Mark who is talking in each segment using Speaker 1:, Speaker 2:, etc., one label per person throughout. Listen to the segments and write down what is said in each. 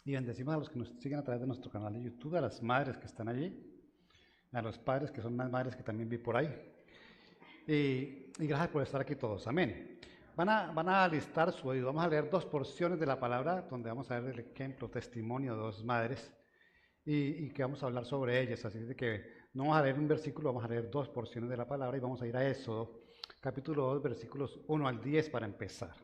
Speaker 1: Y bendecimos a los que nos siguen a través de nuestro canal de YouTube, a las madres que están allí, a los padres que son unas madres que también vi por ahí. Y gracias por estar aquí todos. Amén. Van a alistar su oído. Vamos a leer dos porciones de la palabra donde vamos a ver el ejemplo, testimonio de dos madres y que vamos a hablar sobre ellas. Así de que no vamos a leer un versículo, vamos a leer dos porciones de la palabra y vamos a ir a Éxodo, capítulo 2, versículos 1 al 10 para empezar.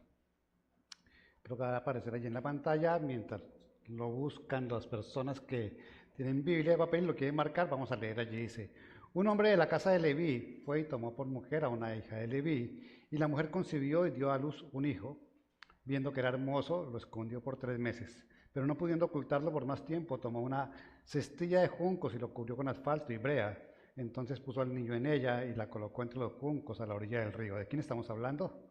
Speaker 1: Creo que va a aparecer allí en la pantalla mientras lo buscan las personas que tienen Biblia de papel y lo quieren marcar. Vamos a leer allí. Dice: un hombre de la casa de Leví fue y tomó por mujer a una hija de Leví, y la mujer concibió y dio a luz un hijo. Viendo que era hermoso, lo escondió por 3 meses, pero no pudiendo ocultarlo por más tiempo, tomó una cestilla de juncos y lo cubrió con asfalto y brea. Entonces puso al niño en ella y la colocó entre los juncos a la orilla del río. ¿De quién estamos hablando?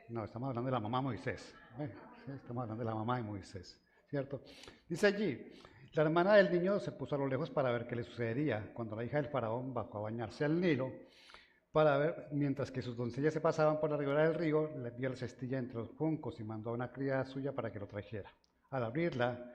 Speaker 1: No, estamos hablando de la mamá Moisés. Sí, estamos hablando de la mamá de Moisés, ¿cierto? Dice allí: la hermana del niño se puso a lo lejos para ver qué le sucedería. Cuando la hija del faraón bajó a bañarse al Nilo, para ver, mientras que sus doncellas se pasaban por la ribera del río, le vio la cestilla entre los juncos y mandó a una criada suya para que lo trajera. Al abrirla,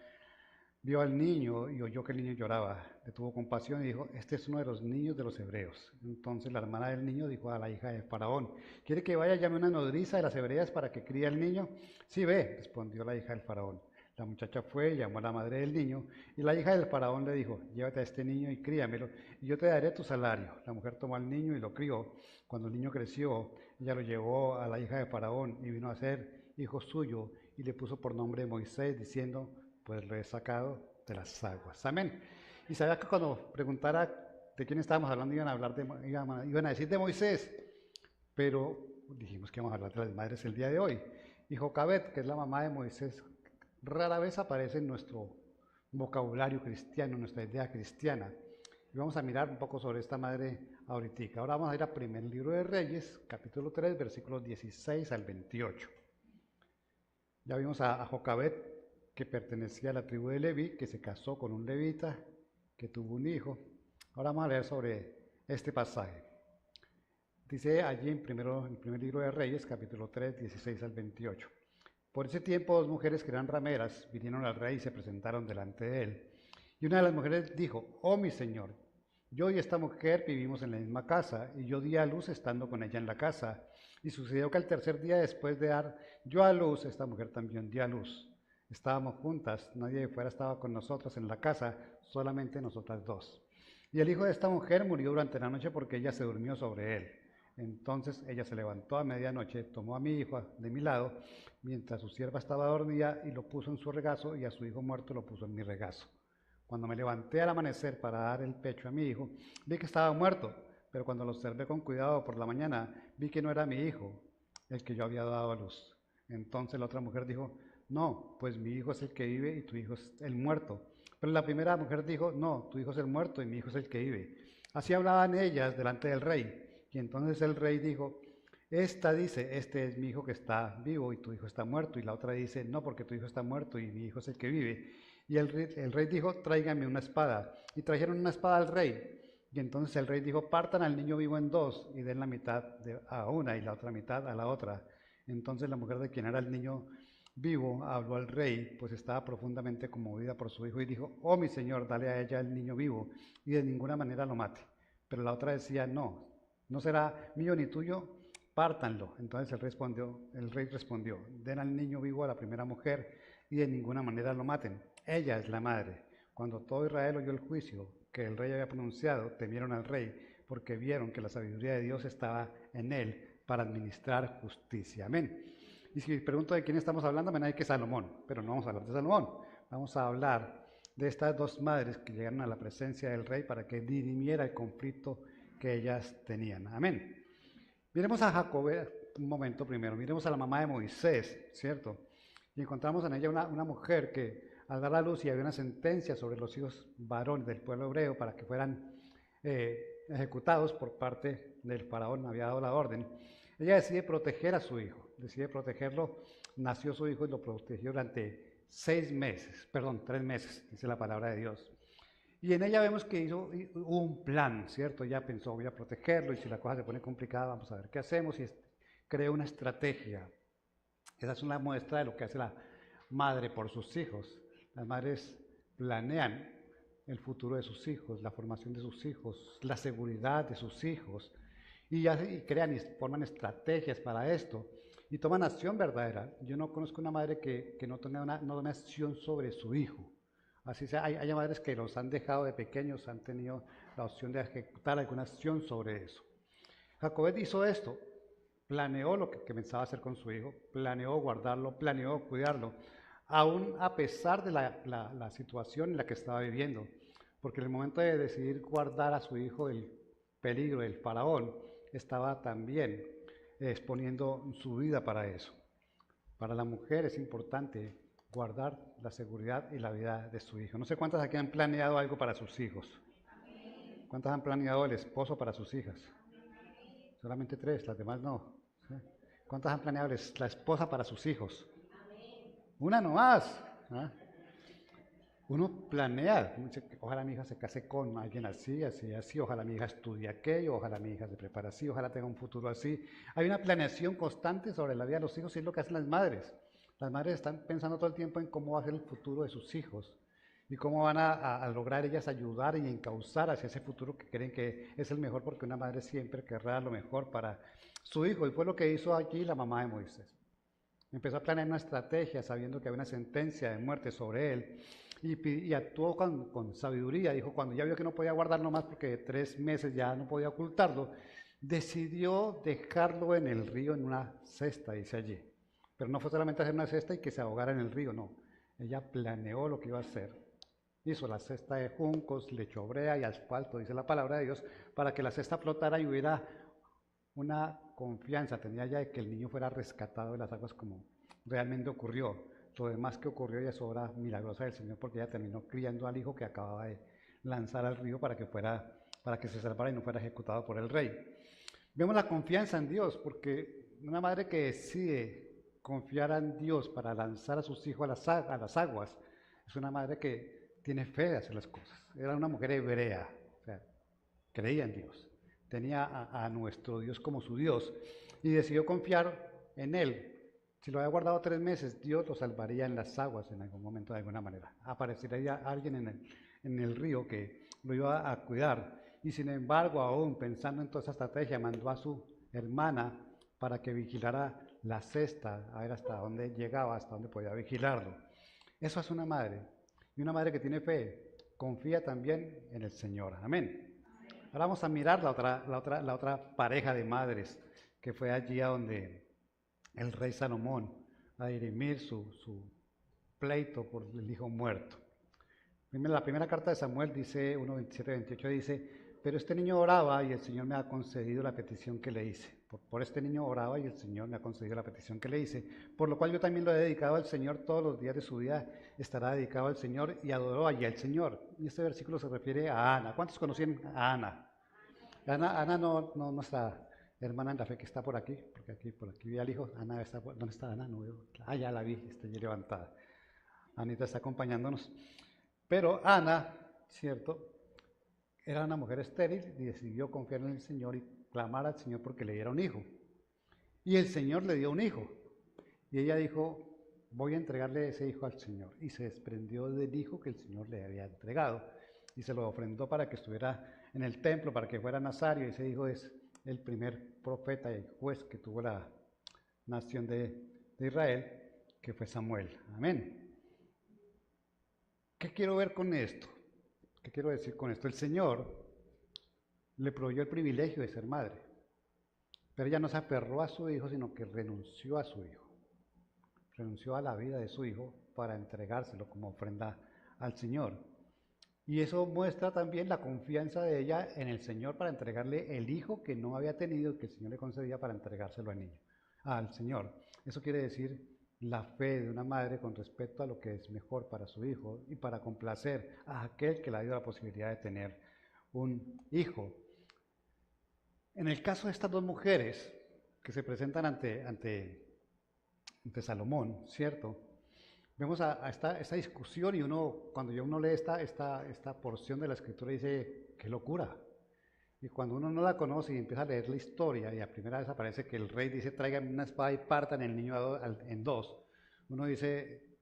Speaker 1: vio al niño y oyó que el niño lloraba. Le tuvo compasión y dijo: este es uno de los niños de los hebreos. Entonces la hermana del niño dijo a la hija de Faraón: ¿quiere que vaya y llame una nodriza de las hebreas para que críe al niño? Sí, ve, respondió la hija del Faraón. La muchacha fue y llamó a la madre del niño, y la hija del Faraón le dijo: llévate a este niño y críamelo, y yo te daré tu salario. La mujer tomó al niño y lo crió. Cuando el niño creció, ella lo llevó a la hija de Faraón y vino a ser hijo suyo, y le puso por nombre Moisés, diciendo: pues lo he sacado de las aguas. Amén. Y sabía que cuando preguntara de quién estábamos hablando, iban a decir de Moisés, pero dijimos que íbamos a hablar de las madres el día de hoy. Y Jocabet, que es la mamá de Moisés, rara vez aparece en nuestro vocabulario cristiano, en nuestra idea cristiana. Y vamos a mirar un poco sobre esta madre ahorita. Ahora vamos a ir al primer libro de Reyes, capítulo 3, versículos 16 al 28. Ya vimos a Jocabet, que pertenecía a la tribu de Leví, que se casó con un levita, que tuvo un hijo. Ahora vamos a leer sobre este pasaje. Dice allí en el primer libro de Reyes, capítulo 3, 16 al 28. Por ese tiempo, dos mujeres que eran rameras vinieron al rey y se presentaron delante de él. Y una de las mujeres dijo: oh mi señor, yo y esta mujer vivimos en la misma casa, y yo di a luz estando con ella en la casa. Y sucedió que al tercer día después de dar yo a luz, esta mujer también dio a luz. Estábamos juntas, nadie de fuera estaba con nosotros en la casa, solamente nosotras dos. Y el hijo de esta mujer murió durante la noche porque ella se durmió sobre él. Entonces ella se levantó a medianoche, tomó a mi hijo de mi lado, mientras su sierva estaba dormida, y lo puso en su regazo, y a su hijo muerto lo puso en mi regazo. Cuando me levanté al amanecer para dar el pecho a mi hijo, vi que estaba muerto, pero cuando lo observé con cuidado por la mañana, vi que no era mi hijo, el que yo había dado a luz. Entonces la otra mujer dijo: no, pues mi hijo es el que vive y tu hijo es el muerto. Pero la primera mujer dijo: no, tu hijo es el muerto y mi hijo es el que vive. Así hablaban ellas delante del rey. Y entonces el rey dijo: esta dice: este es mi hijo que está vivo y tu hijo está muerto. Y la otra dice: no, porque tu hijo está muerto y mi hijo es el que vive. Y el rey dijo: tráiganme una espada. Y trajeron una espada al rey. Y entonces el rey dijo: partan al niño vivo en dos y den la mitad a una y la otra mitad a la otra. Entonces la mujer de quien era el niño vivo habló al rey, pues estaba profundamente conmovida por su hijo, y dijo: oh mi señor, dale a ella el niño vivo y de ninguna manera lo mate. Pero la otra decía: no, no será mío ni tuyo, pártanlo. Entonces el rey respondió: den al niño vivo a la primera mujer y de ninguna manera lo maten. Ella es la madre. Cuando todo Israel oyó el juicio que el rey había pronunciado, temieron al rey, porque vieron que la sabiduría de Dios estaba en él para administrar justicia. Amén. Y si pregunto de quién estamos hablando, me hay que Salomón, pero no vamos a hablar de Salomón. Vamos a hablar de estas dos madres que llegaron a la presencia del rey para que dirimiera el conflicto que ellas tenían. Amén. Miremos a Jacob un momento primero, miremos a la mamá de Moisés, ¿cierto? Y encontramos en ella una mujer que al dar a luz, y había una sentencia sobre los hijos varones del pueblo hebreo para que fueran ejecutados por parte del faraón, había dado la orden. Ella decide proteger a su hijo, decide protegerlo. Nació su hijo y lo protegió durante 3 meses, dice la palabra de Dios. Y en ella vemos que hubo un plan, ¿cierto? Ella pensó: voy a protegerlo, y si la cosa se pone complicada, vamos a ver qué hacemos, y creó una estrategia. Esa es una muestra de lo que hace madre por sus hijos. Las madres planean el futuro de sus hijos, la formación de sus hijos, la seguridad de sus hijos, y crean y forman estrategias para esto, y toman acción verdadera. Yo no conozco una madre que no tome una acción sobre su hijo. Así sea, hay madres que los han dejado de pequeños, han tenido la opción de ejecutar alguna acción sobre eso. Jacobet hizo esto, planeó lo que pensaba hacer con su hijo, planeó guardarlo, planeó cuidarlo, aún a pesar de la situación en la que estaba viviendo, porque en el momento de decidir guardar a su hijo del peligro del faraón, estaba también exponiendo su vida para eso. Para la mujer es importante guardar la seguridad y la vida de su hijo. No sé cuántas aquí han planeado algo para sus hijos. ¿Cuántas han planeado el esposo para sus hijas? Solamente 3, las demás no. ¿Sí? ¿Cuántas han planeado la esposa para sus hijos? Una nomás. ¿Ah? Uno planea, ojalá mi hija se case con alguien así, así, así, ojalá mi hija estudie aquello, ojalá mi hija se prepare así, ojalá tenga un futuro así. Hay una planeación constante sobre la vida de los hijos y es lo que hacen las madres. Las madres están pensando todo el tiempo en cómo va a ser el futuro de sus hijos y cómo van a lograr ellas ayudar y encauzar hacia ese futuro que creen que es el mejor, porque una madre siempre querrá lo mejor para su hijo, y fue lo que hizo aquí la mamá de Moisés. Empezó a planear una estrategia sabiendo que había una sentencia de muerte sobre él, y actuó con sabiduría. Dijo, cuando ya vio que no podía guardarlo más porque 3 meses ya no podía ocultarlo, decidió dejarlo en el río en una cesta, dice allí. Pero no fue solamente hacer una cesta y que se ahogara en el río, no. Ella planeó lo que iba a hacer. Hizo la cesta de juncos, le echó brea y asfalto, dice la palabra de Dios, para que la cesta flotara y hubiera una confianza, tenía ya de que el niño fuera rescatado de las aguas como realmente ocurrió. Lo demás que ocurrió ya es obra milagrosa del Señor, porque ella terminó criando al hijo que acababa de lanzar al río para que se salvara y no fuera ejecutado por el rey. Vemos la confianza en Dios, porque una madre que decide confiar en Dios para lanzar a sus hijos a las aguas, es una madre que tiene fe de hacer las cosas. Era una mujer hebrea, o sea, creía en Dios, tenía a nuestro Dios como su Dios y decidió confiar en Él. Si lo había guardado 3 meses, Dios lo salvaría en las aguas en algún momento, de alguna manera. Aparecería alguien en el río que lo iba a cuidar. Y sin embargo, aún pensando en toda esa estrategia, mandó a su hermana para que vigilara la cesta, a ver hasta dónde llegaba, hasta dónde podía vigilarlo. Eso es una madre. Y una madre que tiene fe, confía también en el Señor. Amén. Ahora vamos a mirar la otra pareja de madres que fue allí a donde el rey Salomón a dirimir su pleito por el hijo muerto. La primera carta de Samuel dice, 1:27-28 dice, pero este niño oraba y el Señor me ha concedido la petición que le hice. Por este niño oraba y el Señor me ha concedido la petición que le hice, por lo cual yo también lo he dedicado al Señor. Todos los días de su vida estará dedicado al Señor, y adoró allí al Señor. Y este versículo se refiere a Ana. ¿Cuántos conocían a Ana? Ana no nuestra hermana en la fe que está por aquí, porque por aquí vi al hijo. Ana está, ¿dónde está Ana? No veo. Ah, ya la vi, está allí levantada. Anita está acompañándonos. Pero Ana, cierto, era una mujer estéril y decidió confiar en el Señor y clamar al Señor porque le diera un hijo. Y el Señor le dio un hijo. Y ella dijo, voy a entregarle ese hijo al Señor. Y se desprendió del hijo que el Señor le había entregado. Y se lo ofrendó para que estuviera en el templo, para que fuera nazario. Y ese hijo es el primer profeta y juez que tuvo la nación de Israel, que fue Samuel. Amén. ¿Qué quiero ver con esto? ¿Qué quiero decir con esto? El Señor le proveyó el privilegio de ser madre, pero ella no se aferró a su hijo, sino que renunció a su hijo. Renunció a la vida de su hijo para entregárselo como ofrenda al Señor. Y eso muestra también la confianza de ella en el Señor para entregarle el hijo que no había tenido, que el Señor le concedía, para entregárselo al Señor. Eso quiere decir la fe de una madre con respecto a lo que es mejor para su hijo y para complacer a aquel que le ha dado la posibilidad de tener un hijo. En el caso de estas dos mujeres que se presentan ante Salomón, ¿cierto? Vemos a esta discusión, y cuando uno lee esta porción de la escritura, dice, ¡qué locura! Y cuando uno no la conoce y empieza a leer la historia, y a primera vez aparece que el rey dice, traigan una espada y partan el niño en dos, uno dice,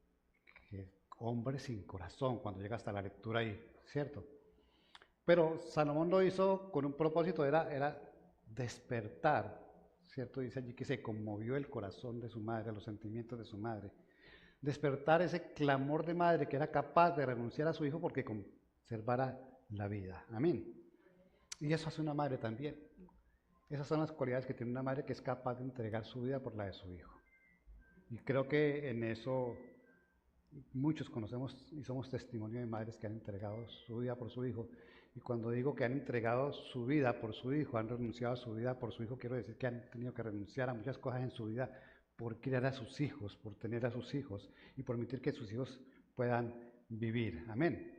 Speaker 1: hombre sin corazón, cuando llega hasta la lectura ahí, ¿cierto? Pero Salomón lo hizo con un propósito, era despertar, ¿cierto? Dice allí que se conmovió el corazón de su madre, los sentimientos de su madre. Despertar ese clamor de madre que era capaz de renunciar a su hijo porque conservara la vida. Amén. Y eso hace una madre también. Esas son las cualidades que tiene una madre que es capaz de entregar su vida por la de su hijo. Y creo que en eso muchos conocemos y somos testimonio de madres que han entregado su vida por su hijo. Y cuando digo que han entregado su vida por su hijo, han renunciado a su vida por su hijo, quiero decir que han tenido que renunciar a muchas cosas en su vida por criar a sus hijos, por tener a sus hijos y permitir que sus hijos puedan vivir. Amén.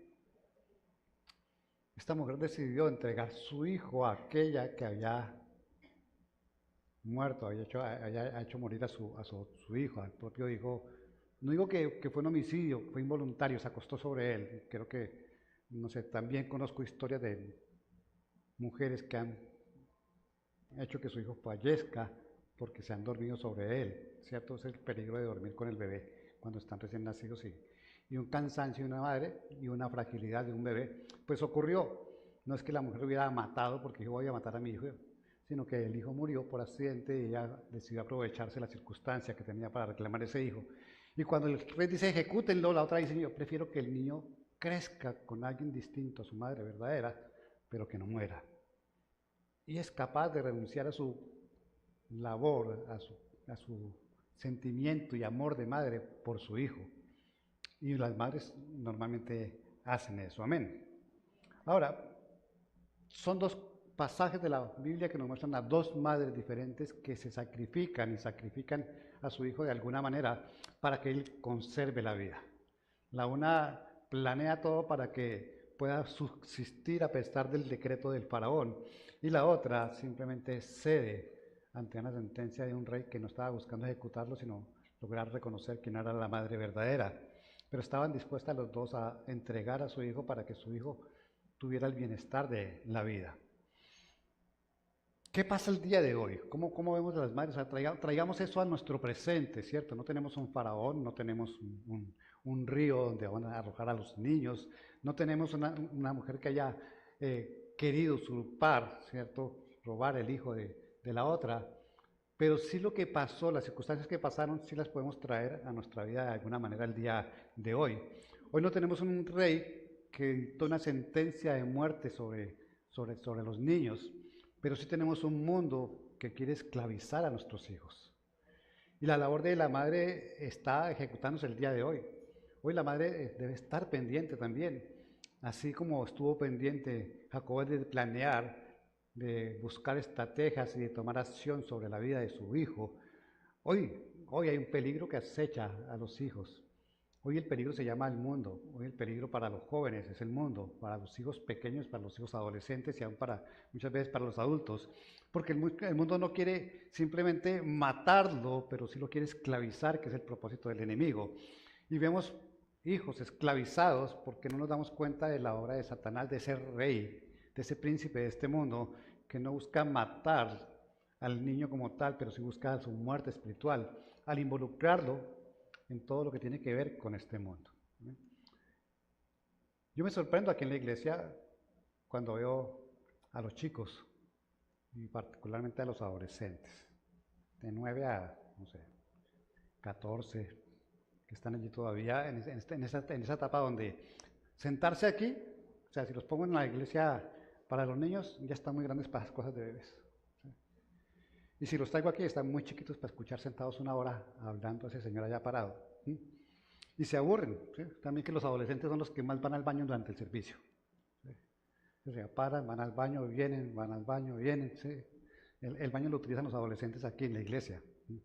Speaker 1: Esta mujer decidió entregar su hijo a aquella que había muerto, había hecho morir a su hijo, al propio hijo. No digo que fue un homicidio, fue involuntario, se acostó sobre él. Creo que, no sé, también conozco historias de mujeres que han hecho que su hijo fallezca porque se han dormido sobre él, ¿cierto? Es el peligro de dormir con el bebé cuando están recién nacidos, sí. Y un cansancio de una madre y una fragilidad de un bebé, pues ocurrió. No es que la mujer hubiera matado porque dijo voy a matar a mi hijo, sino que el hijo murió por accidente y ella decidió aprovecharse de la circunstancia que tenía para reclamar ese hijo. Y cuando el rey dice ejecútenlo, la otra dice yo prefiero que el niño crezca con alguien distinto a su madre verdadera, pero que no muera. Y es capaz de renunciar a su labor, a su sentimiento y amor de madre por su hijo. Y las madres normalmente hacen eso, amén. Ahora, son dos pasajes de la Biblia que nos muestran a dos madres diferentes que se sacrifican y sacrifican a su hijo de alguna manera para que él conserve la vida. La una planea todo para que pueda subsistir a pesar del decreto del faraón y la otra simplemente cede ante una sentencia de un rey que no estaba buscando ejecutarlo, sino lograr reconocer quién era la madre verdadera. Pero estaban dispuestas los dos a entregar a su hijo para que su hijo tuviera el bienestar de la vida. ¿Qué pasa el día de hoy? ¿Cómo vemos a las madres? O sea, traigamos eso a nuestro presente, ¿cierto? No tenemos un faraón, no tenemos un río donde van a arrojar a los niños, no tenemos una mujer que haya querido usurpar, ¿cierto? Robar el hijo de la otra, pero sí lo que pasó, las circunstancias que pasaron, sí las podemos traer a nuestra vida de alguna manera el día de hoy. Hoy no tenemos un rey que dictó una sentencia de muerte sobre los niños, pero sí tenemos un mundo que quiere esclavizar a nuestros hijos. Y la labor de la madre está ejecutándose el día de hoy. Hoy la madre debe estar pendiente también, así como estuvo pendiente Jacob de planear, de buscar estrategias y de tomar acción sobre la vida de su hijo. Hoy hay un peligro que acecha a los hijos. Hoy el peligro se llama el mundo, hoy el peligro para los jóvenes es el mundo, para los hijos pequeños, para los hijos adolescentes y aún muchas veces para los adultos, porque el mundo no quiere simplemente matarlo, pero sí lo quiere esclavizar, que es el propósito del enemigo. Y vemos hijos esclavizados porque no nos damos cuenta de la obra de Satanás, de ese rey, de ese príncipe de este mundo, que no busca matar al niño como tal, pero sí busca su muerte espiritual, al involucrarlo en todo lo que tiene que ver con este mundo. Yo me sorprendo aquí en la iglesia cuando veo a los chicos, y particularmente a los adolescentes, de 9 a, no sé, 14, que están allí todavía en esa etapa donde sentarse aquí, o sea, si los pongo en la iglesia para los niños, ya están muy grandes para las cosas de bebés. ¿Sí? Y si los traigo aquí, están muy chiquitos para escuchar sentados una hora hablando a ese señor allá parado. ¿Sí? Y se aburren. ¿Sí? También que los adolescentes son los que más van al baño durante el servicio. ¿Sí? O sea, paran, van al baño, vienen, van al baño, vienen. ¿Sí? El baño lo utilizan los adolescentes aquí en la iglesia. ¿Sí?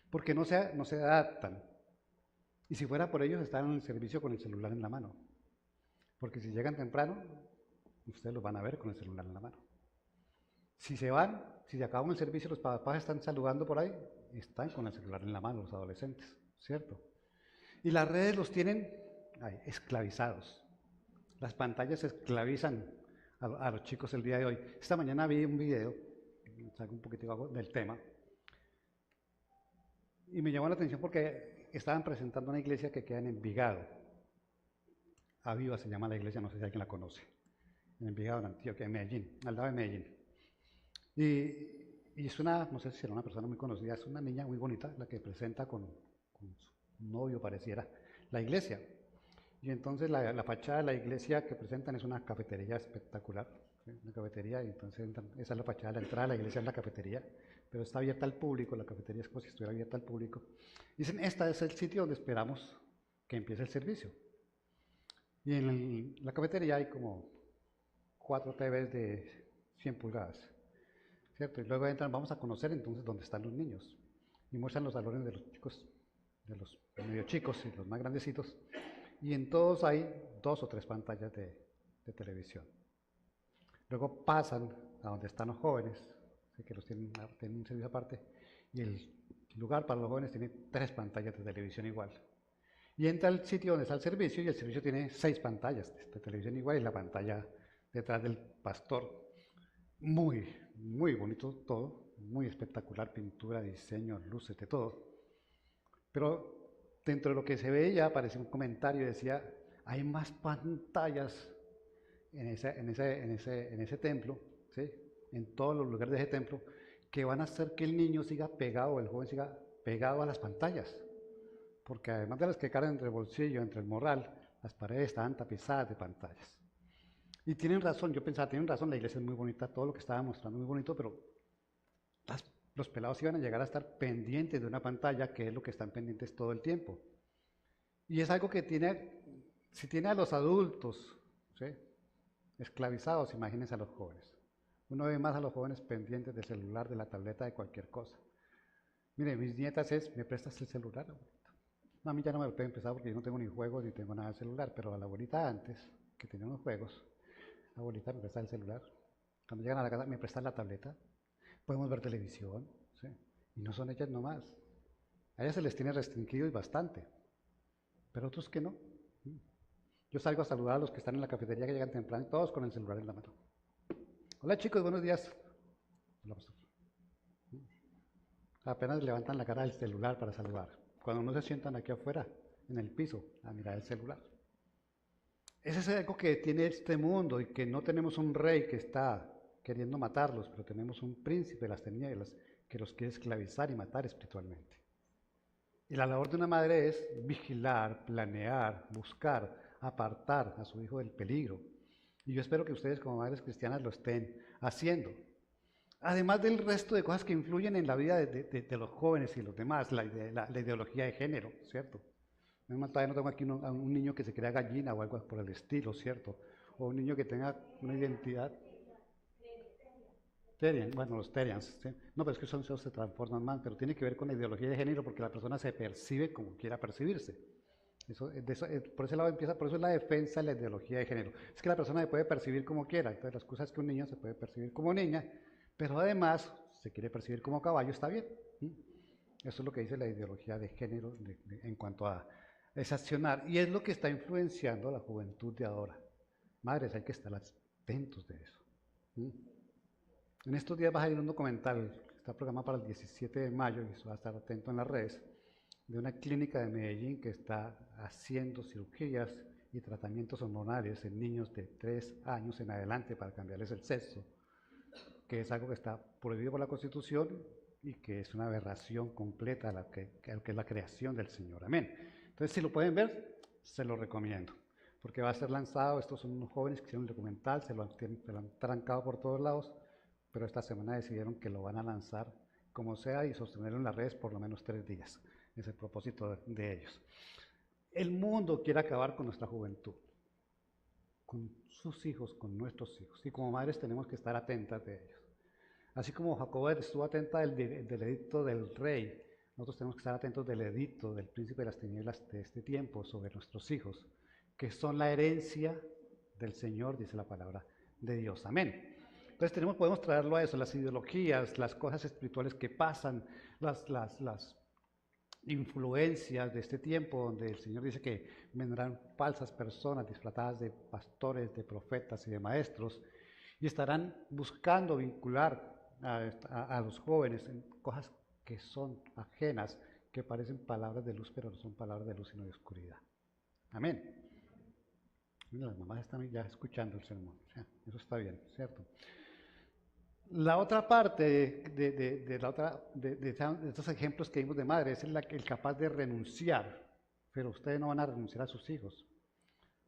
Speaker 1: Porque no se adaptan. Y si fuera por ellos, están en el servicio con el celular en la mano. Porque si llegan temprano, ustedes los van a ver con el celular en la mano. Si se van, si se acaban el servicio, los papás están saludando por ahí, están con el celular en la mano los adolescentes, ¿cierto? Y las redes los tienen esclavizados. Las pantallas esclavizan a los chicos el día de hoy. Esta mañana vi un video, salgo un poquitico del tema, y me llamó la atención porque estaban presentando una iglesia que queda en Envigado. Aviva se llama la iglesia, no sé si alguien la conoce, en Envigado, en Antioquia, en Medellín, al lado de Medellín. Y es una, no sé si era una persona muy conocida, es una niña muy bonita, la que presenta con su novio, pareciera, la iglesia. Y entonces la fachada de la iglesia que presentan es una cafetería espectacular, ¿sí? Una cafetería, y entonces esa es la fachada, la entrada de la iglesia es la cafetería, pero está abierta al público, la cafetería es como si estuviera abierta al público. Dicen, este es el sitio donde esperamos que empiece el servicio. Y en la cafetería hay como 4 TVs de 100 pulgadas, ¿cierto? Y luego entran, vamos a conocer entonces dónde están los niños. Y muestran los salones de los chicos, de los medio chicos y los más grandecitos. Y en todos hay 2 o 3 pantallas de televisión. Luego pasan a donde están los jóvenes, ¿sí? Que los tienen un servicio aparte, y el lugar para los jóvenes tiene 3 pantallas de televisión igual. Y entra al sitio donde está el servicio, y el servicio tiene 6 pantallas de televisión igual, y la pantalla detrás del pastor. Muy, muy bonito todo, muy espectacular, pintura, diseño, luces, de todo. Pero dentro de lo que se veía apareció un comentario y decía, hay más pantallas en ese templo, ¿sí? En todos los lugares de ese templo, que van a hacer que el niño siga pegado, el joven siga pegado a las pantallas. Porque además de las que caen entre el bolsillo, entre el morral, las paredes estaban tapizadas de pantallas. Y tienen razón, yo pensaba, tienen razón, la iglesia es muy bonita, todo lo que estaba mostrando es muy bonito, pero los pelados iban a llegar a estar pendientes de una pantalla, que es lo que están pendientes todo el tiempo. Y es algo que si tiene a los adultos, ¿sí? Esclavizados, imagínense a los jóvenes. Uno ve más a los jóvenes pendientes del celular, de la tableta, de cualquier cosa. Mire, mis nietas ¿me prestas el celular, abuelita? No, a mí ya no me lo pueden prestar porque yo no tengo ni juegos ni tengo nada de celular, pero a la abuelita antes, que tenía unos juegos, abuelita, me prestas el celular. Cuando llegan a la casa, me prestas la tableta. Podemos ver televisión, ¿sí? Y no son ellas nomás. A ellas se les tiene restringido y bastante, pero otros que no. Yo salgo a saludar a los que están en la cafetería, que llegan temprano, todos con el celular en la mano. Hola chicos, buenos días. Hola, pastor. Apenas levantan la cara del celular para saludar. Cuando no se sientan aquí afuera, en el piso, a mirar el celular. Ese es algo que tiene este mundo, y que no tenemos un rey que está queriendo matarlos, pero tenemos un príncipe de las tinieblas que los quiere esclavizar y matar espiritualmente. Y la labor de una madre es vigilar, planear, buscar, apartar a su hijo del peligro. Y yo espero que ustedes como madres cristianas lo estén haciendo. Además del resto de cosas que influyen en la vida de los jóvenes y los demás, la ideología de género, ¿cierto? Todavía no tengo aquí a un niño que se crea gallina o algo por el estilo, ¿cierto? O un niño que tenga una identidad. Terian, bueno, los Terians, ¿sí? No, pero es que esos se transforman más, pero tiene que ver con la ideología de género, porque la persona se percibe como quiera percibirse. Por ese lado empieza, por eso es la defensa de la ideología de género. Es que la persona se puede percibir como quiera, entonces las cosas que un niño se puede percibir como niña, pero además se quiere percibir como caballo, está bien. Eso es lo que dice la ideología de género en cuanto a ese accionar, y es lo que está influenciando a la juventud de ahora. Madres, hay que estar atentos de eso. En estos días va a salir un documental que está programado para el 17 de mayo, y eso va a estar atento en las redes, de una clínica de Medellín que está haciendo cirugías y tratamientos hormonales en niños de 3 años en adelante para cambiarles el sexo, que es algo que está prohibido por la Constitución y que es una aberración completa a lo que es la creación del Señor. Amén. Entonces, si lo pueden ver, se lo recomiendo, porque va a ser lanzado. Estos son unos jóvenes que hicieron el documental, se lo han trancado por todos lados, pero esta semana decidieron que lo van a lanzar como sea y sostenerlo en las redes por lo menos 3 días. Es el propósito de ellos. El mundo quiere acabar con nuestra juventud, con sus hijos, con nuestros hijos, y como madres tenemos que estar atentas de ellos. Así como Jacob estuvo atenta del edicto del rey, nosotros tenemos que estar atentos del edicto del príncipe de las tinieblas de este tiempo sobre nuestros hijos, que son la herencia del Señor, dice la palabra de Dios. Amén. Entonces podemos traerlo a eso, las ideologías, las cosas espirituales que pasan, las influencias de este tiempo, donde el Señor dice que vendrán falsas personas disfrazadas de pastores, de profetas y de maestros, y estarán buscando vincular a los jóvenes en cosas que son ajenas, que parecen palabras de luz, pero no son palabras de luz sino de oscuridad. Amén. Las mamás están ya escuchando el sermón, o sea, eso está bien, ¿cierto? La otra parte de estos ejemplos que vimos de madre es el capaz de renunciar, pero ustedes no van a renunciar a sus hijos,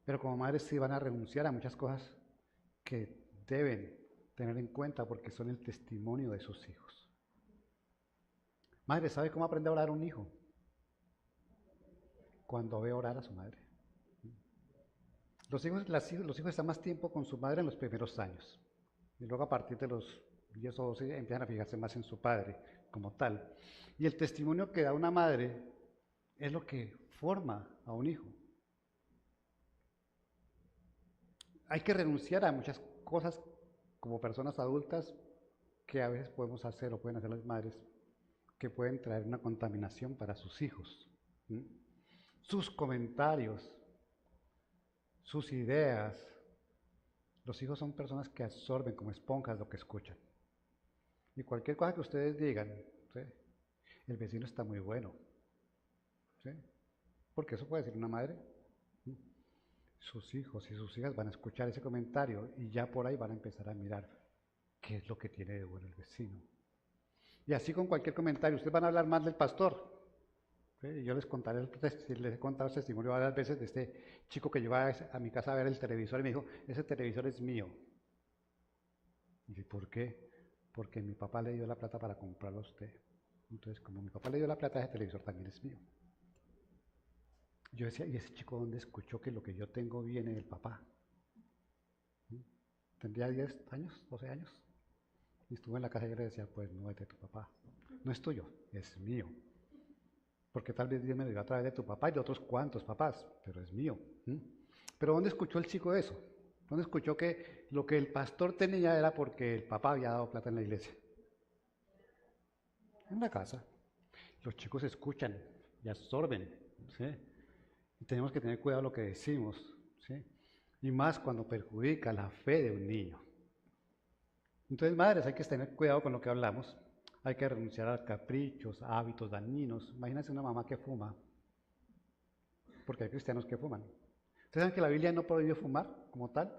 Speaker 1: pero como madres sí van a renunciar a muchas cosas que deben tener en cuenta porque son el testimonio de sus hijos. Madre, ¿sabe cómo aprende a orar un hijo? Cuando ve orar a su madre. Los hijos están más tiempo con su madre en los primeros años. Y luego a partir de los 10 o 12 empiezan a fijarse más en su padre como tal. Y el testimonio que da una madre es lo que forma a un hijo. Hay que renunciar a muchas cosas como personas adultas que a veces podemos hacer o pueden hacer las madres que pueden traer una contaminación para sus hijos. ¿Sí? Sus comentarios, sus ideas. Los hijos son personas que absorben como esponjas lo que escuchan. Y cualquier cosa que ustedes digan, ¿sí? El vecino está muy bueno. ¿Sí? Porque eso puede decir una madre. ¿Sí? Sus hijos y sus hijas van a escuchar ese comentario y ya por ahí van a empezar a mirar qué es lo que tiene de bueno el vecino. Y así con cualquier comentario, ustedes van a hablar más del pastor. ¿Sí? Yo les contaré, les he contado el testimonio varias veces de este chico que llevaba a mi casa a ver el televisor y me dijo, ese televisor es mío. Y dije, ¿por qué? Porque mi papá le dio la plata para comprarlo a usted. Entonces, como mi papá le dio la plata, ese televisor también es mío. Yo decía, ¿y ese chico dónde escuchó que lo que yo tengo viene del papá? Tendría 10 años, 12 años. Y estuve en la casa y yo le decía, pues no es de tu papá. No es tuyo, es mío. Porque tal vez Dios me lo dio a través de tu papá y de otros cuantos papás, pero es mío. Pero ¿dónde escuchó el chico eso? ¿Dónde escuchó que lo que el pastor tenía era porque el papá había dado plata en la iglesia? En la casa. Los chicos escuchan y absorben, ¿sí? Y tenemos que tener cuidado de lo que decimos, ¿sí? Y más cuando perjudica la fe de un niño. Entonces, madres, hay que tener cuidado con lo que hablamos. Hay que renunciar a caprichos, a hábitos dañinos. Imagínense una mamá que fuma, porque hay cristianos que fuman. ¿Ustedes saben que la Biblia no prohíbe fumar como tal?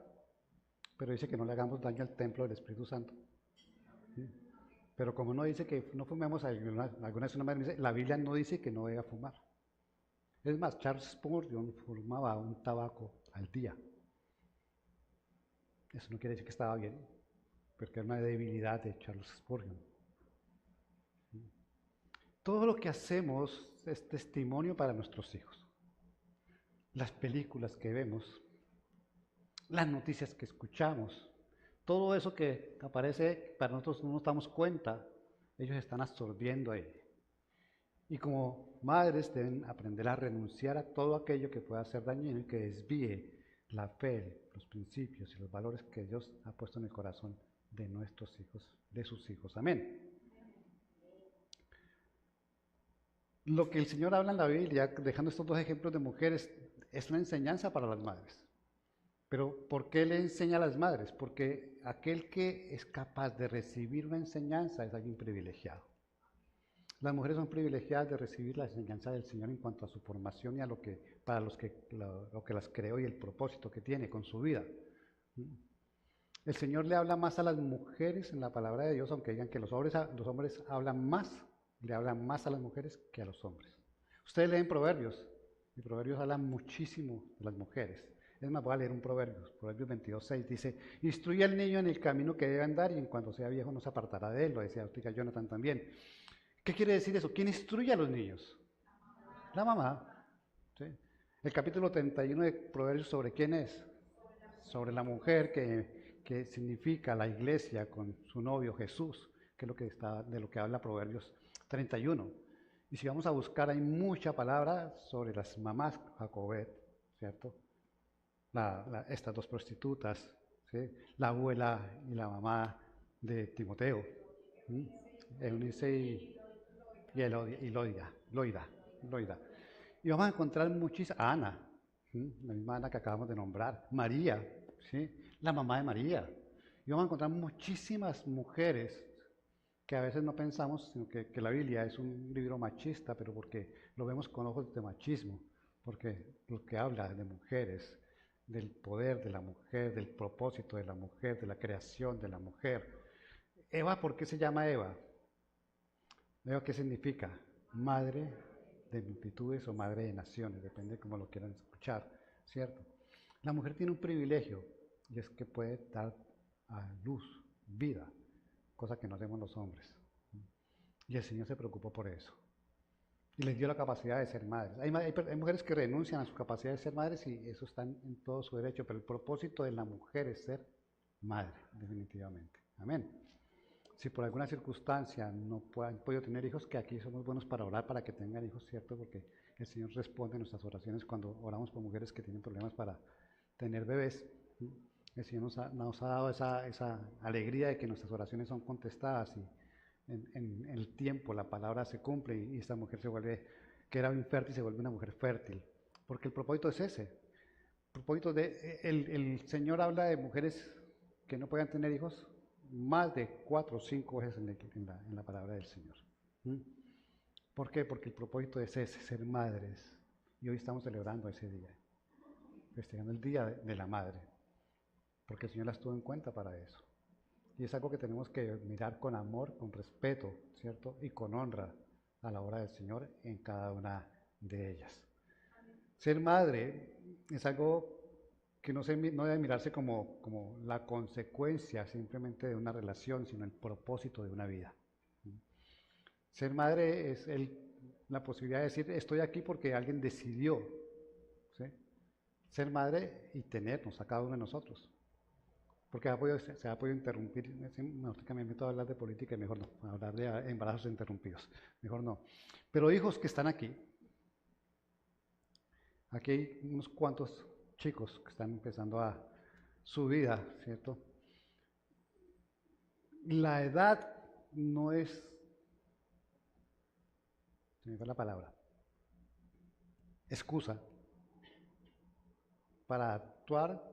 Speaker 1: Pero dice que no le hagamos daño al templo del Espíritu Santo. ¿Sí? Pero como no dice que no fumemos, alguna vez una madre me dice, la Biblia no dice que no deba fumar. Es más, Charles Spurgeon fumaba un tabaco al día. Eso no quiere decir que estaba bien, porque era una debilidad de Charles Spurgeon. Todo lo que hacemos es testimonio para nuestros hijos. Las películas que vemos, las noticias que escuchamos, todo eso que aparece para nosotros no nos damos cuenta, ellos están absorbiendo ahí. Y como madres deben aprender a renunciar a todo aquello que pueda ser dañino y que desvíe la fe, los principios y los valores que Dios ha puesto en el corazón de nuestros hijos, de sus hijos. Amén. Lo que el Señor habla en la Biblia, dejando estos dos ejemplos de mujeres, es una enseñanza para las madres. Pero ¿por qué le enseña a las madres? Porque aquel que es capaz de recibir una enseñanza es alguien privilegiado. Las mujeres son privilegiadas de recibir la enseñanza del Señor en cuanto a su formación y a lo que las creó y el propósito que tiene con su vida. El Señor le habla más a las mujeres en la palabra de Dios, aunque digan que los hombres hablan más, le hablan más a las mujeres que a los hombres. Ustedes leen Proverbios, y Proverbios habla muchísimo de las mujeres. Es más, voy a leer un Proverbios 22:6, dice, instruye al niño en el camino que debe andar y en cuanto sea viejo no se apartará de él, lo decía Jonathan también. ¿Qué quiere decir eso? ¿Quién instruye a los niños? La mamá. ¿Sí? El capítulo 31 de Proverbios, ¿sobre quién es? Sobre la mujer que significa la iglesia con su novio Jesús, que es de lo que habla Proverbios 31. Y si vamos a buscar, hay mucha palabra sobre las mamás Jacobet, ¿cierto? Estas dos prostitutas, ¿sí? La abuela y la mamá de Timoteo, Eunice y Loida. Y vamos a encontrar muchísimas, Ana, la misma Ana que acabamos de nombrar, María, ¿sí? La mamá de María. Y vamos a encontrar muchísimas mujeres que a veces no pensamos, sino que la Biblia es un libro machista, pero porque lo vemos con ojos de machismo, porque lo que habla de mujeres del poder de la mujer, del propósito de la mujer, de la creación de la mujer. Eva, ¿por qué se llama Eva? Eva, ¿qué significa? Madre de multitudes o madre de naciones, depende de cómo lo quieran escuchar, ¿cierto? La mujer tiene un privilegio y es que puede dar a luz, vida, cosa que no hacemos los hombres. Y el Señor se preocupó por eso. Y les dio la capacidad de ser madres. Hay mujeres que renuncian a su capacidad de ser madres y eso está en todo su derecho, pero el propósito de la mujer es ser madre, definitivamente. Amén. Si por alguna circunstancia no han podido tener hijos, que aquí somos buenos para orar para que tengan hijos, ¿cierto? Porque el Señor responde a nuestras oraciones cuando oramos por mujeres que tienen problemas para tener bebés. El Señor nos ha dado esa alegría de que nuestras oraciones son contestadas y en el tiempo la palabra se cumple y esta mujer se vuelve, que era infértil, se vuelve una mujer fértil. Porque el propósito es ese. El Señor habla de mujeres que no puedan tener hijos más de 4 o 5 veces en la palabra del Señor. ¿Por qué? Porque el propósito es ese, ser madres. Y hoy estamos celebrando ese día, festejando el Día de la Madre, porque el Señor las tuvo en cuenta para eso. Y es algo que tenemos que mirar con amor, con respeto, ¿cierto? Y con honra a la obra del Señor en cada una de ellas. Ser madre es algo que no debe mirarse como la consecuencia simplemente de una relación, sino el propósito de una vida. Ser madre es la posibilidad de decir, estoy aquí porque alguien decidió, ¿sí? Ser madre y tenernos a cada uno de nosotros. Porque se ha podido interrumpir, mejor que me meto a hablar de política y mejor no, a hablar de embarazos interrumpidos, mejor no. Pero hijos que están aquí hay unos cuantos chicos que están empezando su vida, ¿cierto? La edad no es, se me fue la palabra, excusa para actuar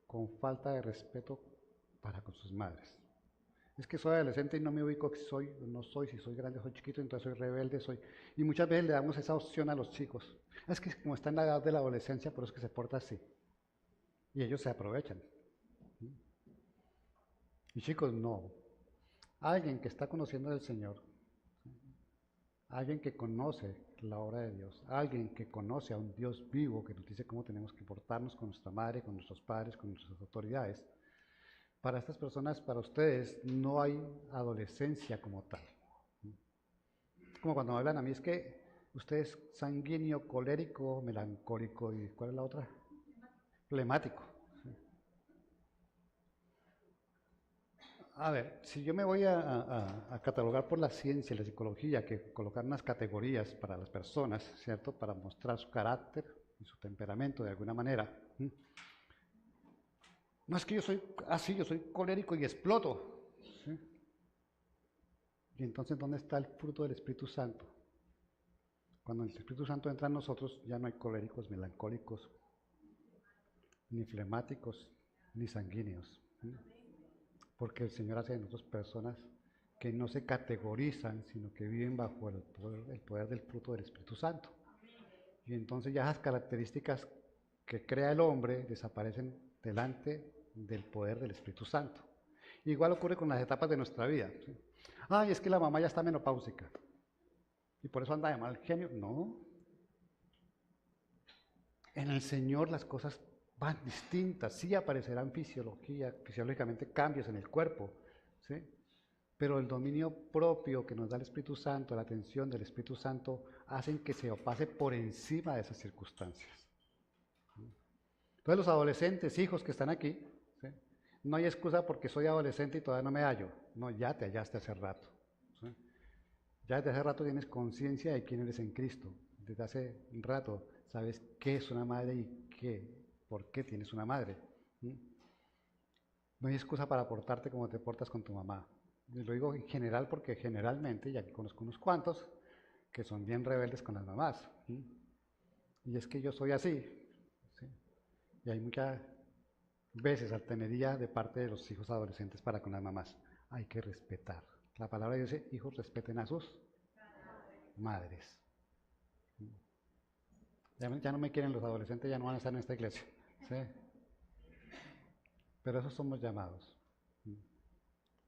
Speaker 1: con falta de respeto para con sus madres. Es que soy adolescente y no me ubico si soy o no soy, si soy grande o soy chiquito, entonces soy rebelde, Y muchas veces le damos esa opción a los chicos. Es que como está en la edad de la adolescencia, por eso es que se porta así. Y ellos se aprovechan. Y chicos, no. Alguien que está conociendo al Señor, alguien que conoce la obra de Dios, alguien que conoce a un Dios vivo que nos dice cómo tenemos que portarnos con nuestra madre, con nuestros padres, con nuestras autoridades. Para estas personas, para ustedes, no hay adolescencia como tal. Es como cuando me hablan a mí, es que usted es sanguíneo, colérico, melancólico y ¿cuál es la otra? Flemático. A ver, si yo me voy a catalogar por la ciencia y la psicología, que colocar unas categorías para las personas, ¿cierto? Para mostrar su carácter y su temperamento de alguna manera. No es que yo soy así, yo soy colérico y exploto. ¿Sí? Y entonces, ¿dónde está el fruto del Espíritu Santo? Cuando el Espíritu Santo entra en nosotros, ya no hay coléricos, melancólicos, ni flemáticos, ni sanguíneos. Porque el Señor hace de nosotros personas que no se categorizan, sino que viven bajo el poder del fruto del Espíritu Santo. Y entonces ya esas características que crea el hombre desaparecen delante del poder del Espíritu Santo. Igual ocurre con las etapas de nuestra vida. ¿Sí? Ay, es que la mamá ya está menopáusica y por eso anda de mal genio. No. En el Señor las cosas van distintas. Sí aparecerán fisiológicamente cambios en el cuerpo, ¿sí? Pero el dominio propio que nos da el Espíritu Santo, la atención del Espíritu Santo, hacen que se pase por encima de esas circunstancias. Entonces los adolescentes, hijos que están aquí, ¿sí? No hay excusa porque soy adolescente y todavía no me hallo. No, ya te hallaste hace rato. ¿Sí? Ya desde hace rato tienes conciencia de quién eres en Cristo. Desde hace un rato sabes qué es una madre y por qué tienes una madre. No hay excusa para portarte como te portas con tu mamá. Y lo digo en general porque generalmente, ya que conozco unos cuantos, que son bien rebeldes con las mamás. Y es que yo soy así. ¿Sí? Y hay muchas veces altanería de parte de los hijos adolescentes para con las mamás. Hay que respetar. La palabra dice, hijos respeten a sus madres. Ya no me quieren los adolescentes, ya no van a estar en esta iglesia. ¿sí? Pero eso somos llamados,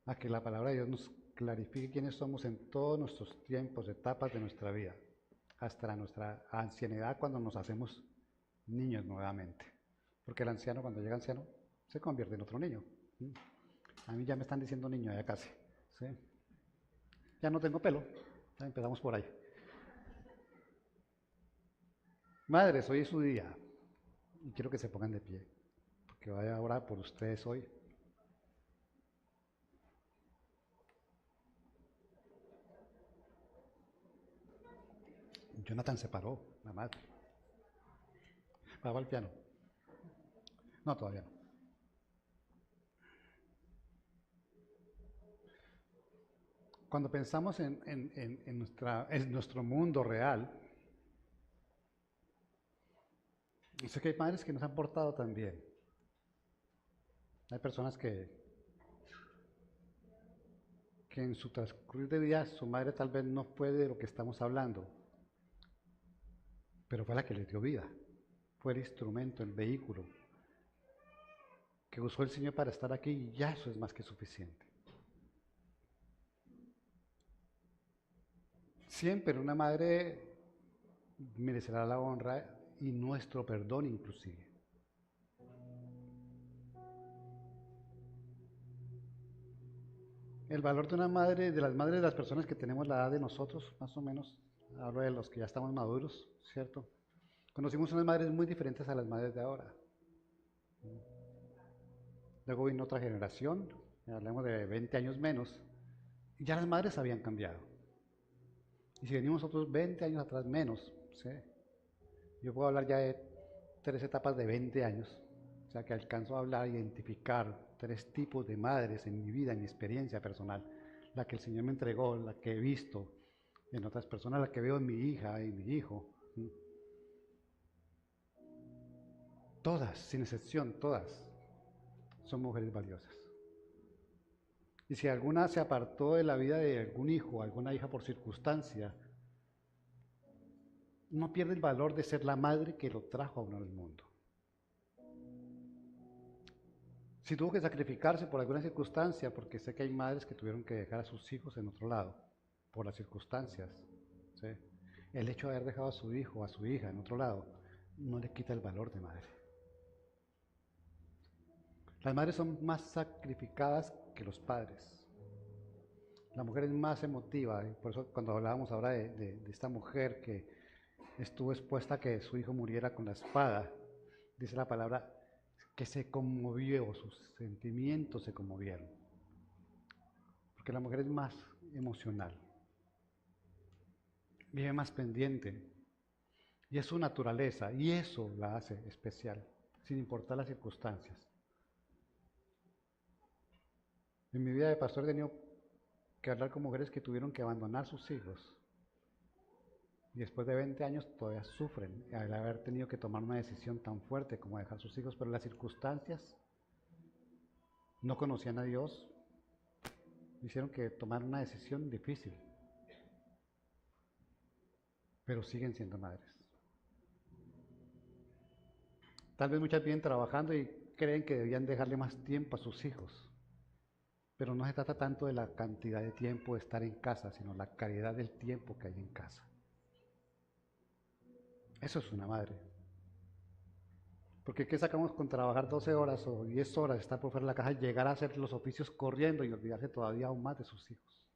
Speaker 1: a que la palabra de Dios nos clarifique quiénes somos en todos nuestros tiempos, etapas de nuestra vida, hasta nuestra ancianidad cuando nos hacemos niños nuevamente. Porque el anciano, cuando llega anciano, se convierte en otro niño. A mí ya me están diciendo niño, ya casi. ¿Sí? Ya no tengo pelo, ya empezamos por ahí. Madres, hoy es su día y quiero que se pongan de pie, porque voy a orar por ustedes hoy. Jonathan se paró, la madre. Va al piano. No, todavía no. Cuando pensamos en nuestro mundo real, sé que hay madres que nos han portado tan bien. Hay personas que en su transcurrir de vida su madre tal vez no fue de lo que estamos hablando, pero fue la que les dio vida. Fue el instrumento, el vehículo que usó el Señor para estar aquí y ya eso es más que suficiente. Siempre una madre merecerá la honra y nuestro perdón inclusive. El valor de una madre, de las madres de las personas que tenemos la edad de nosotros, más o menos, hablo de los que ya estamos maduros, ¿cierto? Conocimos unas madres muy diferentes a las madres de ahora. Luego vino otra generación, hablemos de 20 años menos, y ya las madres habían cambiado. Y si venimos otros 20 años atrás menos, ¿sí? Yo puedo hablar ya de 3 etapas de 20 años, o sea que alcanzo a hablar, identificar 3 tipos de madres en mi vida, en mi experiencia personal, la que el Señor me entregó, la que he visto en otras personas, la que veo en mi hija y mi hijo. Todas, sin excepción, todas son mujeres valiosas. Y si alguna se apartó de la vida de algún hijo, alguna hija por circunstancia, no pierde el valor de ser la madre que lo trajo a uno al mundo. Si tuvo que sacrificarse por alguna circunstancia, porque sé que hay madres que tuvieron que dejar a sus hijos en otro lado, por las circunstancias, ¿sí? El hecho de haber dejado a su hijo o a su hija en otro lado, no le quita el valor de madre. Las madres son más sacrificadas que los padres. La mujer es más emotiva, y por eso cuando hablábamos ahora de esta mujer que estuvo expuesta a que su hijo muriera con la espada, dice la palabra que se conmovió, sus sentimientos se conmovieron. Porque la mujer es más emocional, vive más pendiente, y es su naturaleza, y eso la hace especial, sin importar las circunstancias. En mi vida de pastor he tenido que hablar con mujeres que tuvieron que abandonar sus hijos, y después de 20 años todavía sufren al haber tenido que tomar una decisión tan fuerte como dejar sus hijos, pero las circunstancias no conocían a Dios, hicieron que tomar una decisión difícil, pero siguen siendo madres. Tal vez muchas vienen trabajando y creen que debían dejarle más tiempo a sus hijos, pero no se trata tanto de la cantidad de tiempo de estar en casa, sino la calidad del tiempo que hay en casa. Eso es una madre. Porque ¿qué sacamos con trabajar 12 horas o 10 horas, estar por fuera de la casa y llegar a hacer los oficios corriendo y olvidarse todavía aún más de sus hijos?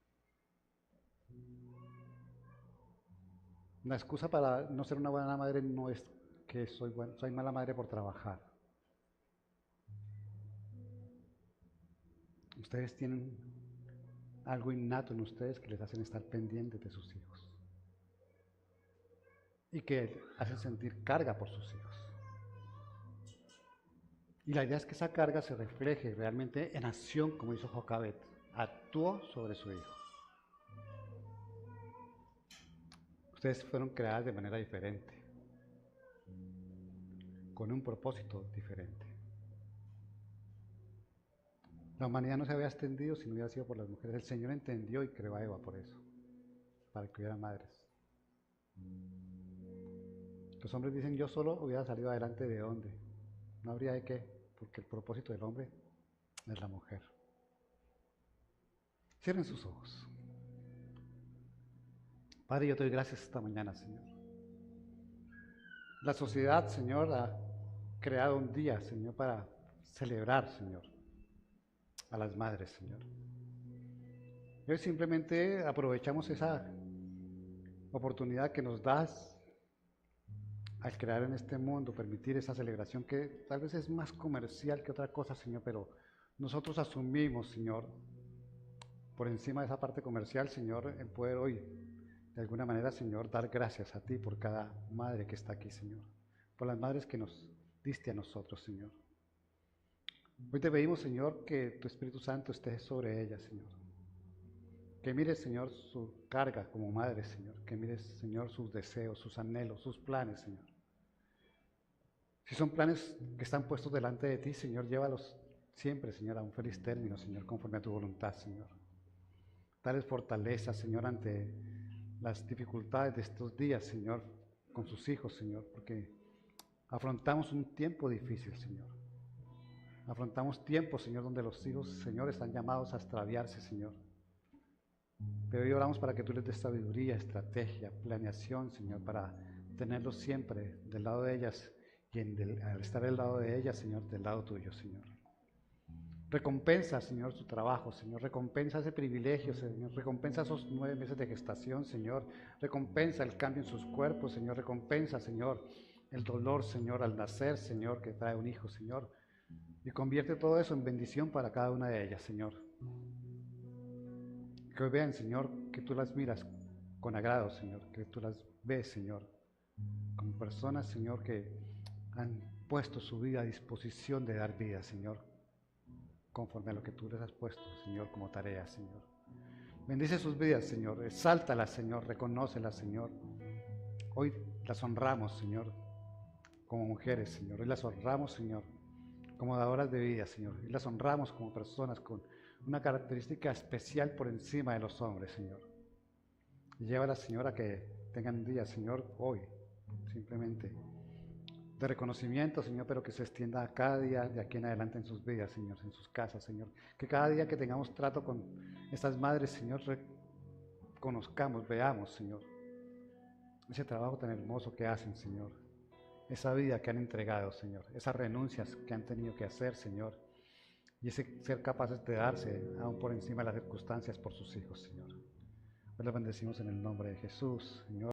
Speaker 1: La excusa para no ser una buena madre no es que soy mala madre por trabajar. Ustedes tienen algo innato en ustedes que les hacen estar pendientes de sus hijos y que hacen sentir carga por sus hijos. Y la idea es que esa carga se refleje realmente en acción, como hizo Jocabet. Actuó sobre su hijo. Ustedes fueron creadas de manera diferente, con un propósito diferente. La humanidad no se había extendido si no hubiera sido por las mujeres. El Señor entendió y creó a Eva por eso, para que hubiera madres. Los hombres dicen, yo solo hubiera salido adelante, ¿de dónde? No habría de qué, porque el propósito del hombre es la mujer. Cierren sus ojos. Padre, yo te doy gracias esta mañana, Señor. La sociedad, Señor, ha creado un día, Señor, para celebrar, Señor, a las madres, Señor. Hoy simplemente aprovechamos esa oportunidad que nos das al crear en este mundo, permitir esa celebración que tal vez es más comercial que otra cosa, Señor, pero nosotros asumimos, Señor, por encima de esa parte comercial, Señor, el poder hoy, de alguna manera, Señor, dar gracias a ti por cada madre que está aquí, Señor, por las madres que nos diste a nosotros, Señor. Hoy te pedimos, Señor, que tu Espíritu Santo esté sobre ellas, Señor. Que mires, Señor, su carga como madre, Señor. Que mires, Señor, sus deseos, sus anhelos, sus planes, Señor. Si son planes que están puestos delante de ti, Señor, llévalos siempre, Señor, a un feliz término, Señor, conforme a tu voluntad, Señor. Dales fortaleza, Señor, ante las dificultades de estos días, Señor, con sus hijos, Señor, porque afrontamos un tiempo difícil, Señor. Afrontamos tiempos, Señor, donde los hijos, Señor, están llamados a extraviarse, Señor. Pero hoy oramos para que tú les des sabiduría, estrategia, planeación, Señor, para tenerlos siempre del lado de ellas y al estar del lado de ellas, Señor, del lado tuyo, Señor. Recompensa, Señor, su trabajo, Señor. Recompensa ese privilegio, Señor. Recompensa esos 9 meses de gestación, Señor. Recompensa el cambio en sus cuerpos, Señor. Recompensa, Señor, el dolor, Señor, al nacer, Señor, que trae un hijo, Señor. Y convierte todo eso en bendición para cada una de ellas, Señor. Que hoy vean, Señor, que tú las miras con agrado, Señor. Que tú las ves, Señor, como personas, Señor, que han puesto su vida a disposición de dar vida, Señor, conforme a lo que tú les has puesto, Señor, como tarea, Señor. Bendice sus vidas, Señor. Exáltalas, Señor. Reconócelas, Señor. Hoy las honramos, Señor, como mujeres, Señor. Hoy las honramos, Señor, como dadoras de vida, Señor. Hoy las honramos como personas con una característica especial por encima de los hombres, Señor. Y llévalas, Señor, a que tengan un día, Señor, hoy, simplemente, de reconocimiento, Señor, pero que se extienda a cada día de aquí en adelante en sus vidas, Señor, en sus casas, Señor. Que cada día que tengamos trato con estas madres, Señor, reconozcamos, veamos, Señor, ese trabajo tan hermoso que hacen, Señor. Esa vida que han entregado, Señor. Esas renuncias que han tenido que hacer, Señor. Y ese ser capaces de darse, aún por encima de las circunstancias, por sus hijos, Señor. Hoy los bendecimos en el nombre de Jesús, Señor.